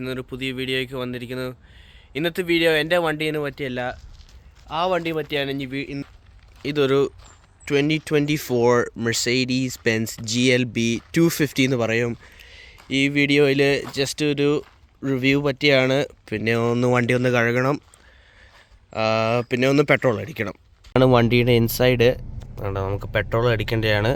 ഇന്നൊരു പുതിയ വീഡിയോയ്ക്ക് വന്നിരിക്കുന്നു. ഇന്നത്തെ വീഡിയോ എൻ്റെ വണ്ടീനെ പറ്റിയല്ല, ആ വണ്ടിയെ പറ്റിയാണ്. ഇതൊരു 2024 മെർസീഡീസ് ബെൻസ് GLB 250 എന്ന് പറയും. ഈ വീഡിയോയിൽ ജസ്റ്റ് ഒരു റിവ്യൂ പറ്റിയാണ്. പിന്നെ വണ്ടി ഒന്ന് കഴുകണം, പിന്നെ ഒന്ന് പെട്രോൾ അടിക്കണം. ആണ് വണ്ടിയുടെ ഇൻസൈഡ്. നമുക്ക് പെട്രോൾ അടിക്കേണ്ടതാണ്.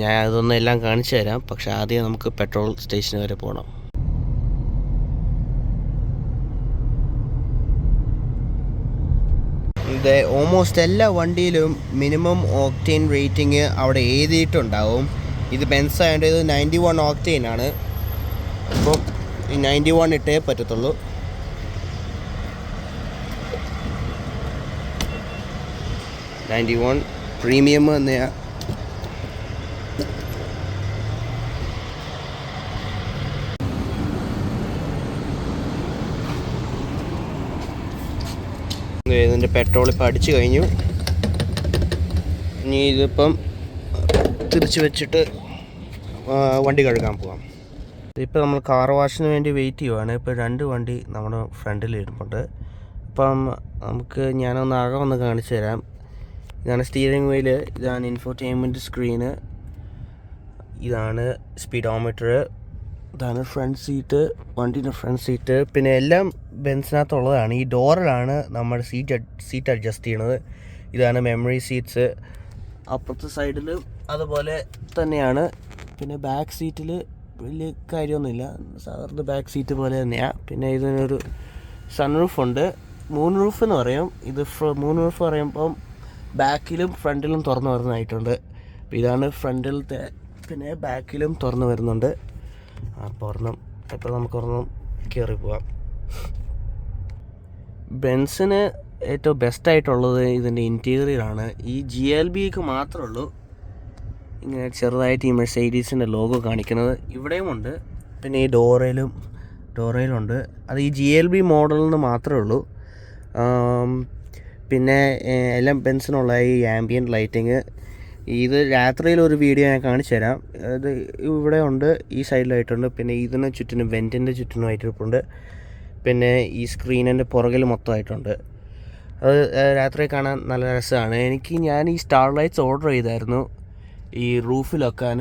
ഞാൻ അതൊന്നും എല്ലാം കാണിച്ചു തരാം. പക്ഷെ ആദ്യം നമുക്ക് പെട്രോൾ സ്റ്റേഷൻ വരെ പോകണം. ഓൾമോസ്റ്റ് എല്ലാ വണ്ടിയിലും മിനിമം ഓക്ടെയിൻ റേറ്റിംഗ് അവിടെ എഴുതിയിട്ടുണ്ടാവും. ഇത് ബെൻസ് ആയതുകൊണ്ട് ഇത് 91 ഓക്ടെയിൻ ആണ്. അപ്പോൾ ഈ 91 ഇട്ടേ പറ്റത്തുള്ളൂ. പ്രീമിയം തന്നെയാണ്. ഇതിൻ്റെ പെട്രോൾ ഇപ്പം അടിച്ചു കഴിഞ്ഞു. ഇനി ഇതിപ്പം തിരിച്ച് വെച്ചിട്ട് വണ്ടി കഴുകാൻ പോകാം. ഇപ്പം നമ്മൾ കാർ വാഷിന് വേണ്ടി വെയിറ്റ് ചെയ്യുവാണ്. ഇപ്പോൾ 2 വണ്ടി നമ്മുടെ ഫ്രണ്ടിൽ ഇരിപ്പുണ്ട്. അപ്പം ഞാനൊന്ന് അകം കാണിച്ചു തരാം. ഇതാണ് സ്റ്റിയറിംഗ് വീൽ, ഇതാണ് ഇൻഫോർടൈൻമെൻറ്റ് സ്ക്രീന്, ഇതാണ് സ്പീഡോമീറ്റർ, ഇതാണ് ഫ്രണ്ട് സീറ്റ്, വണ്ടീൻ്റെ ഫ്രണ്ട് സീറ്റ്. പിന്നെ എല്ലാം ബെൻസിനകത്തുള്ളതാണ്. ഈ ഡോറിലാണ് നമ്മൾ സീറ്റ് അഡ്ജസ്റ്റ് ചെയ്യണത്. ഇതാണ് മെമ്മറി സീറ്റ്സ്. അപ്പുറത്തെ സൈഡിലും അതുപോലെ തന്നെയാണ്. പിന്നെ ബാക്ക് സീറ്റിൽ വലിയ കാര്യമൊന്നുമില്ല, സാധാരണ ബാക്ക് സീറ്റ് പോലെ തന്നെയാണ്. പിന്നെ ഇതിനൊരു സൺറൂഫുണ്ട്, മൂൺ റൂഫ് എന്ന് പറയും. ഇത് മൂൺ റൂഫ് പറയുമ്പം ബാക്കിലും ഫ്രണ്ടിലും തുറന്നു വരുന്നതായിട്ടുണ്ട്. അപ്പോൾ ഇതാണ് ഫ്രണ്ടിലത്തെ. പിന്നെ ബാക്കിലും തുറന്നു വരുന്നുണ്ട്. ഇപ്പോൾ നമുക്കൊരെണ്ണം കയറി പോവാം. ബെൻസിന് ഏറ്റവും ബെസ്റ്റായിട്ടുള്ളത് ഇതിൻ്റെ ഇൻറ്റീരിയറാണ്. ഈ GLBക്ക് മാത്രമേ ഉള്ളൂ ഇങ്ങനെ ചെറുതായിട്ട് ഈ മെർസീഡീസിൻ്റെ ലോഗോ കാണിക്കുന്നത്. ഇവിടെയും ഉണ്ട്. പിന്നെ ഈ ഡോറയിലുണ്ട്. അത് ഈ GLB മോഡലിൽ നിന്ന് മാത്രമേ ഉള്ളൂ. പിന്നെ എല്ലാം ബെൻസിനുള്ള ഈ ആംബിയൻറ്റ് ലൈറ്റിങ്. ഇത് രാത്രിയിലൊരു വീഡിയോ ഞാൻ കാണിച്ചു തരാം. അത് ഇവിടെ ഉണ്ട്, ഈ സൈഡിലായിട്ടുണ്ട്. പിന്നെ ഇതിന് ചുറ്റിനും വെൻറ്റിൻ്റെ ചുറ്റിനുമായിട്ടുണ്ട്. പിന്നെ ഈ സ്ക്രീനിൻ്റെ പുറകിൽ മൊത്തമായിട്ടുണ്ട്. അത് രാത്രി കാണാൻ നല്ല രസമാണ്. ഞാൻ ഈ സ്റ്റാർ ലൈറ്റ്സ് ഓർഡർ ചെയ്തായിരുന്നു ഈ റൂഫിൽ വെക്കാൻ.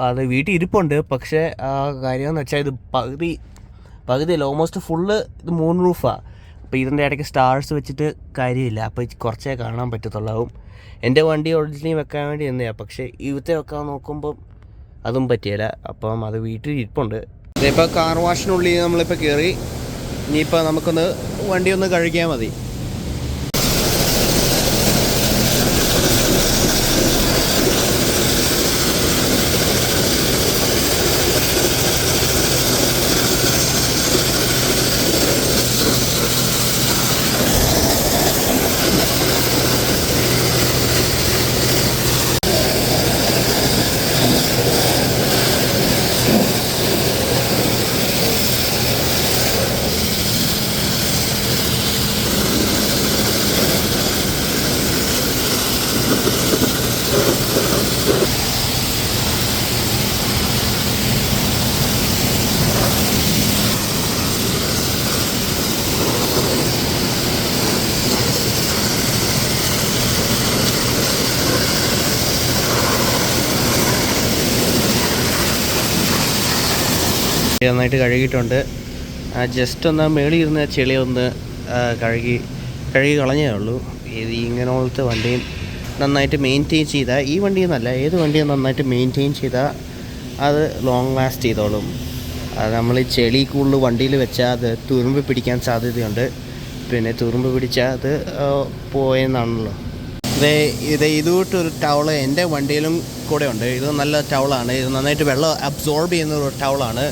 അത് വീട്ടിൽ ഇരിപ്പുണ്ട്. പക്ഷേ കാര്യമെന്ന് വെച്ചാൽ ഇത് പകുതിയല്ല, ഓൾമോസ്റ്റ് ഫുള്ള് ഇത് മൂൺ റൂഫാണ്. അപ്പോൾ ഇതിൻ്റെ ഇടയ്ക്ക് സ്റ്റാർസ് വെച്ചിട്ട് കാര്യമില്ല. അപ്പോൾ കുറച്ചേ കാണാൻ പറ്റത്തുള്ളാവും. എൻ്റെ വണ്ടി ഒറിജിനലി വെക്കാൻ വേണ്ടി തന്നെയാണ്. പക്ഷേ ഇവിടുത്തെ വെക്കാൻ നോക്കുമ്പം അതും പറ്റിയില്ല. അപ്പം അത് വീട്ടിൽ ഇരിപ്പുണ്ട്. ഇതിപ്പോൾ കാർ വാഷിനുള്ളിൽ നമ്മളിപ്പോൾ കയറി. ഇനിയിപ്പോൾ വണ്ടി ഒന്ന് കഴുകിയാൽ മതി. നന്നായിട്ട് കഴുകിയിട്ടുണ്ട്. ജസ്റ്റ് ഒന്ന് മേളിൽ ഇരുന്ന ചെളി ഒന്ന് കഴുകി കളഞ്ഞേ ഉള്ളൂ. ഇത് ഇങ്ങനത്തെ വണ്ടിയും നന്നായിട്ട് മെയിൻറ്റെയിൻ ചെയ്താൽ, ഈ വണ്ടിയെന്നല്ല ഏത് വണ്ടിയും നന്നായിട്ട് മെയിൻറ്റെയിൻ ചെയ്താൽ അത് ലോങ് ലാസ്റ്റ് ചെയ്തോളും. അത് നമ്മൾ ഈ ചെളി കൂടുതൽ വണ്ടിയിൽ വെച്ചാൽ അത് തുരുമ്പ് പിടിക്കാൻ സാധ്യതയുണ്ട്. പിന്നെ തുരുമ്പ് പിടിച്ചാൽ അത് പോയെന്നാണല്ലോ. ഇതുകൊണ്ടൊരു ടവള് എൻ്റെ വണ്ടിയിലും കൂടെ ഉണ്ട്. ഇത് നല്ല ടവളാണ്. ഇത് നന്നായിട്ട് വെള്ളം അബ്സോർബ് ചെയ്യുന്ന ഒരു ടവളാണ്.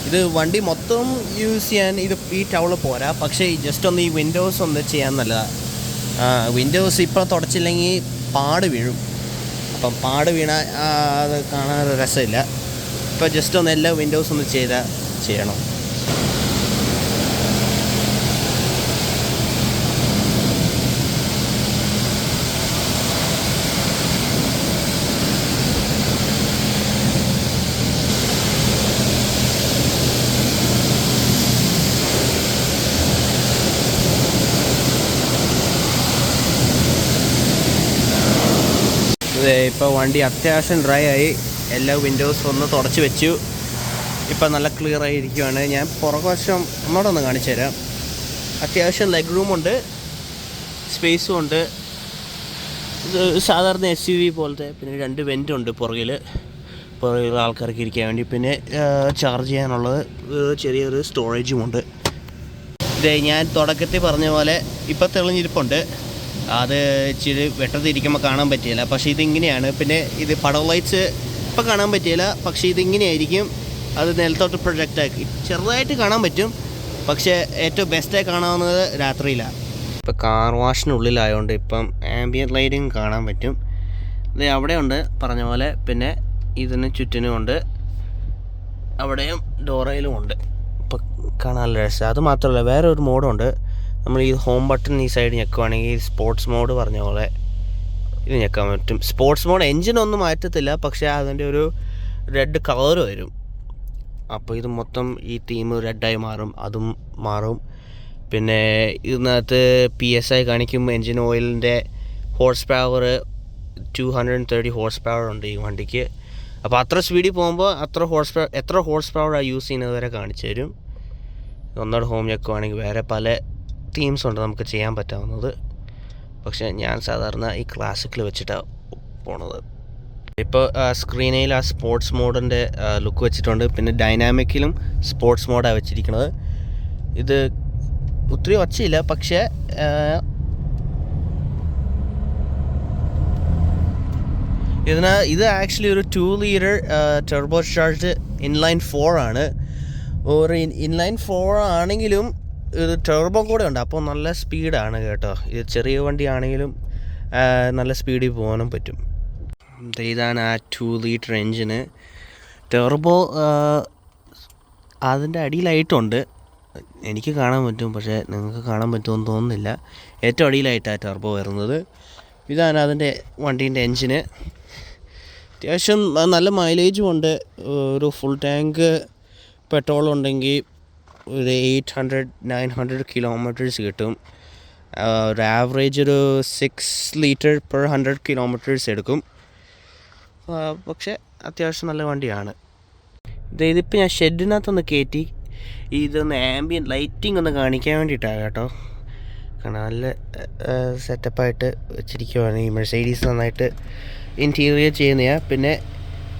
ഇത് വണ്ടി മൊത്തം യൂസ് ചെയ്യാൻ ഈ ടവള് പോരാ. പക്ഷേ ജസ്റ്റ് ഒന്ന് ഈ വിൻഡോസ് ഒന്ന് ചെയ്യാൻ നല്ലതാണ്. വിൻഡോസ് ഇപ്പോൾ തുടച്ചില്ലെങ്കിൽ പാട് വീഴും. അപ്പം പാട് വീണാൽ അത് കാണാൻ രസമില്ല. ഇപ്പോൾ ജസ്റ്റ് ഒന്ന് എല്ലാ വിൻഡോസ് ഒന്ന് ചെയ്യണം. ഇപ്പോൾ വണ്ടി അത്യാവശ്യം ഡ്രൈ ആയി, എല്ലാ വിൻഡോസും ഒന്ന് തുടച്ച് വെച്ചു. ഇപ്പം നല്ല ക്ലിയർ ആയിരിക്കുകയാണ്. ഞാൻ പുറകുവശം ഒന്നോടൊന്ന് കാണിച്ചു തരാം. അത്യാവശ്യം ലെഗ് റൂമുണ്ട്, സ്പേസും ഉണ്ട്. ഇത് സാധാരണ SUV പോലത്തെ. പിന്നെ 2 വെൻ്റുണ്ട് പുറകിൽ ആൾക്കാർക്ക് ഇരിക്കാൻ വേണ്ടി. പിന്നെ ചാർജ് ചെയ്യാനുള്ളത് ചെറിയൊരു സ്റ്റോറേജുമുണ്ട്. ഇത് ഞാൻ തുടക്കത്തിൽ പറഞ്ഞ പോലെ ഇപ്പം തെളിഞ്ഞിരിപ്പുണ്ട്. അത് ഇച്ചിരി വെട്ടത്തിരിക്കുമ്പോൾ കാണാൻ പറ്റിയില്ല, പക്ഷേ ഇതിങ്ങനെയാണ്. പിന്നെ ഇത് പടവ് ലൈറ്റ്സ് ഇപ്പം കാണാൻ പറ്റിയില്ല, പക്ഷേ ഇതിങ്ങനെയായിരിക്കും. അത് നിലത്തോട്ട് പ്രൊജക്റ്റാക്കി ചെറുതായിട്ട് കാണാൻ പറ്റും, പക്ഷേ ഏറ്റവും ബെസ്റ്റായി കാണാവുന്നത് രാത്രിയിലാണ്. ഇപ്പോൾ കാർ വാഷിനുള്ളിലായതുകൊണ്ട് ഇപ്പം ആംബിയൻറ്റ് ലൈറ്റിങ് കാണാൻ പറ്റും. ഇത് അവിടെയുണ്ട് പറഞ്ഞ പോലെ. പിന്നെ ഇതിന് ചുറ്റിനുമുണ്ട്, അവിടെയും ഡോറയിലും ഉണ്ട്. ഇപ്പം കാണാൻ നല്ല രസം. അത് മാത്രമല്ല വേറെ ഒരു മോഡുണ്ട്. നമ്മൾ ഈ ഹോം ബട്ടൺ ഈ സൈഡ് ഞെക്കുവാണെങ്കിൽ സ്പോർട്സ് മോഡ് പറഞ്ഞ പോലെ ഇത് ഞെക്കാൻ പറ്റും. സ്പോർട്സ് മോഡ് എൻജിനൊന്നും മാറ്റത്തില്ല, പക്ഷേ അതിൻ്റെ ഒരു റെഡ് കളർ വരും. അപ്പോൾ ഇത് മൊത്തം ഈ തീം റെഡായി മാറും, അതും മാറും. പിന്നെ ഇതിനകത്ത് PSI കാണിക്കും. എൻജിൻ ഓയിലിൻ്റെ ഹോഴ്സ് പവർ 230 ഹോഴ്സ് പവർ ഉണ്ട് ഈ വണ്ടിക്ക്. അപ്പോൾ അത്ര സ്പീഡിൽ പോകുമ്പോൾ എത്ര ഹോഴ്സ് പവറാണ് യൂസ് ചെയ്യുന്നത് വരെ കാണിച്ചു തരും. ഒന്നോടെ ഹോം ഞെക്കുവാണെങ്കിൽ വേറെ പല തീംസ് ഉണ്ട് നമുക്ക് ചെയ്യാൻ പറ്റാവുന്നത്. പക്ഷേ ഞാൻ സാധാരണ ഈ ക്ലാസിക്കിൽ വെച്ചിട്ടാണ് പോണത്. ഇപ്പോൾ സ്ക്രീനിൽ ആ സ്പോർട്സ് മോഡിൻ്റെ ലുക്ക് വെച്ചിട്ടുണ്ട്. പിന്നെ ഡൈനാമിക്കിലും സ്പോർട്സ് മോഡാണ് വെച്ചിരിക്കുന്നത്. ഇത് ഒത്തിരി ഒച്ചയില്ല, പക്ഷേ ഇത് ആക്ച്വലി ഒരു 2 ലീറ്റർ ടർബോ ചാർജ് ഇൻലൈൻ 4 ആണ്. ഒരു ഇൻലൈൻ 4 ആണെങ്കിലും ഇത് ടർബോ കൂടെ ഉണ്ട്, അപ്പോൾ നല്ല സ്പീഡാണ് കേട്ടോ. ഇത് ചെറിയ വണ്ടിയാണെങ്കിലും നല്ല സ്പീഡിൽ പോകാനും പറ്റും. ഇതാണ് ആ 2 ലീറ്റർ എൻജിന്. ടർബോ അതിൻ്റെ അടിയിലായിട്ടുണ്ട്, എനിക്ക് കാണാൻ പറ്റും, പക്ഷേ നിങ്ങൾക്ക് കാണാൻ പറ്റുമെന്ന് തോന്നുന്നില്ല. ഏറ്റവും അടിയിലായിട്ടാണ് ടർബോ വരുന്നത്. ഇതാണ് അതിൻ്റെ വണ്ടീൻ്റെ എൻജിന്. അത്യാവശ്യം നല്ല മൈലേജും ഉണ്ട്. ഒരു ഫുൾ ടാങ്ക് പെട്രോൾ ഉണ്ടെങ്കിൽ ഒരു 800-900 കിലോമീറ്റേഴ്സ് കിട്ടും. ഒരു ആവറേജ് ഒരു 6 ലിറ്റർ പെർ 100 കിലോമീറ്റേഴ്സ് എടുക്കും. പക്ഷേ അത്യാവശ്യം നല്ല വണ്ടിയാണ്. ഇതിപ്പോൾ ഞാൻ ഷെഡിനകത്തൊന്ന് കയറ്റി ഇതൊന്ന് ആംബിയൻ ലൈറ്റിംഗ് ഒന്ന് കാണിക്കാൻ വേണ്ടിയിട്ടാണ് കേട്ടോ. കാരണം നല്ല സെറ്റപ്പായിട്ട് വെച്ചിരിക്കുവാണ്. ഈ മെഴ്സൈഡീസ് നന്നായിട്ട് ഇൻറ്റീരിയർ ചെയ്യുന്നതാണ്. പിന്നെ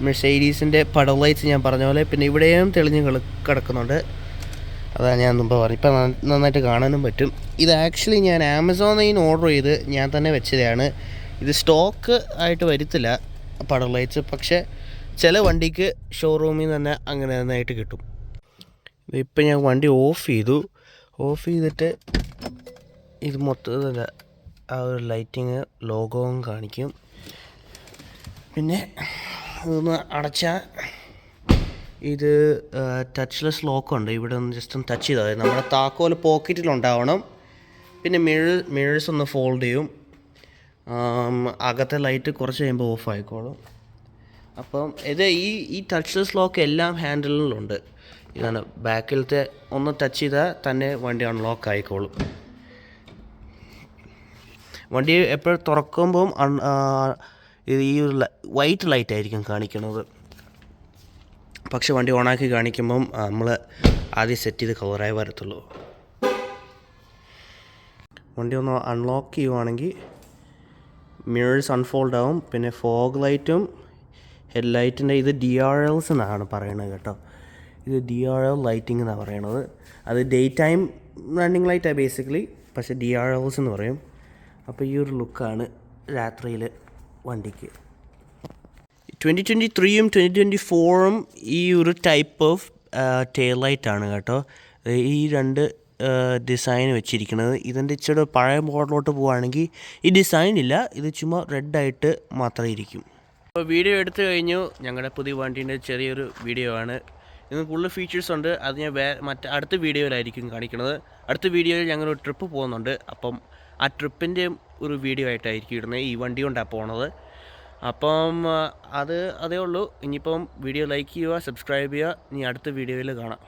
മെഴ്സൈഡീസിൻ്റെ പടവ് ലൈറ്റ്സ് ഞാൻ പറഞ്ഞ പോലെ പിന്നെ ഇവിടെയും തെളിഞ്ഞ് കിടക്കുന്നുണ്ട്. അതാണ് ഞാൻ മുമ്പ് പറഞ്ഞു. ഇപ്പം നന്നായിട്ട് കാണാനും പറ്റും. ഇത് ആക്ച്വലി ഞാൻ ആമസോണിൽ നിന്ന് ഓർഡർ ചെയ്ത് ഞാൻ തന്നെ വെച്ചതാണ്. ഇത് സ്റ്റോക്ക് ആയിട്ട് വരത്തില്ല പടവ് ലൈറ്റ്സ്, പക്ഷേ ചില വണ്ടിക്ക് ഷോറൂമിൽ നിന്ന് തന്നെ അങ്ങനെ നന്നായിട്ട് കിട്ടും. ഇപ്പം ഞാൻ വണ്ടി ഓഫ് ചെയ്തിട്ട് ഇത് മൊത്തത്തിൽ ആ ഒരു ലൈറ്റിങ് ലോഗോവും കാണിക്കും. പിന്നെ ഇതൊന്ന് അടച്ചാൽ ഇത് ടച്ച്ലെസ് ലോക്കുണ്ട്. ഇവിടെ ഒന്ന് ജസ്റ്റ് ഒന്ന് ടച്ച് ചെയ്താൽ മതി. നമ്മുടെ താക്കോൽ പോക്കറ്റിലുണ്ടാവണം. പിന്നെ മിറേഴ്സ് ഒന്ന് ഫോൾഡ് ചെയ്യും. അകത്തെ ലൈറ്റ് കുറച്ച് കഴിയുമ്പോൾ ഓഫ് ആയിക്കോളും. അപ്പം ഇത് ഈ ടച്ച്ലെസ് ലോക്ക് എല്ലാം ഹാൻഡിലുണ്ട്. ഇതാണ് ബാക്കിലത്തെ ഒന്ന് ടച്ച് ചെയ്താൽ തന്നെ വണ്ടി അൺലോക്ക് ആയിക്കോളും. വണ്ടി എപ്പോഴും തുറക്കുമ്പം ഈ ഒരു വൈറ്റ് ലൈറ്റ് ആയിരിക്കും കാണിക്കുന്നത്. പക്ഷെ വണ്ടി ഓണാക്കി കാണിക്കുമ്പം നമ്മൾ ആദ്യം സെറ്റ് ചെയ്ത് കളറായി വരത്തുള്ളൂ. വണ്ടി ഒന്ന് അൺലോക്ക് ചെയ്യുവാണെങ്കിൽ മിറേഴ്സ് അൺഫോൾഡ് ആവും. പിന്നെ ഫോഗ് ലൈറ്റും ഹെഡ് ലൈറ്റിൻ്റെ ഇത് DRLs എന്നാണ് പറയണത് കേട്ടോ. ഇത് DRL ലൈറ്റിംഗ് എന്നാണ് പറയണത്. അത് ഡേ ടൈം റണ്ണിങ് ലൈറ്റാണ് ബേസിക്കലി, പക്ഷേ DRLs എന്ന് പറയും. അപ്പോൾ ഈ ഒരു ലുക്കാണ് രാത്രിയിൽ വണ്ടിക്ക്. 2023-ഉം 2024-ഉം ഈ ഒരു ടൈപ്പ് ഓഫ് ടെയിൽ ലൈറ്റാണ് കേട്ടോ. ഈ 2 ഡിസൈൻ വെച്ചിരിക്കുന്നത്. ഇതിൻ്റെ ഇച്ചിരി പഴയ മോഡലോട്ട് പോവുകയാണെങ്കിൽ ഈ ഡിസൈൻ ഇല്ല, ഇത് ചുമ്മാ റെഡായിട്ട് മാത്രമേ ഇരിക്കും. അപ്പോൾ വീഡിയോ എടുത്തു കഴിഞ്ഞു. ഞങ്ങളുടെ പുതിയ വണ്ടീൻ്റെ ചെറിയൊരു വീഡിയോ ആണ്. ഇതിന് കൂടുതൽ ഫീച്ചേഴ്സ് ഉണ്ട്. അത് ഞാൻ അടുത്ത വീഡിയോയിലായിരിക്കും കാണിക്കുന്നത്. അടുത്ത വീഡിയോയിൽ ഞങ്ങളൊരു ട്രിപ്പ് പോകുന്നുണ്ട്. അപ്പം ആ ട്രിപ്പിൻ്റെ ഒരു വീഡിയോ ആയിട്ടായിരിക്കും ഇടുന്നത്. ഈ വണ്ടി കൊണ്ടാണ് പോണത്. അപ്പം അതേ ഉള്ളൂ. ഇനിയിപ്പം വീഡിയോ ലൈക്ക് ചെയ്യുക, സബ്സ്ക്രൈബ് ചെയ്യുക. ഇനി അടുത്ത വീഡിയോയിൽ കാണാം.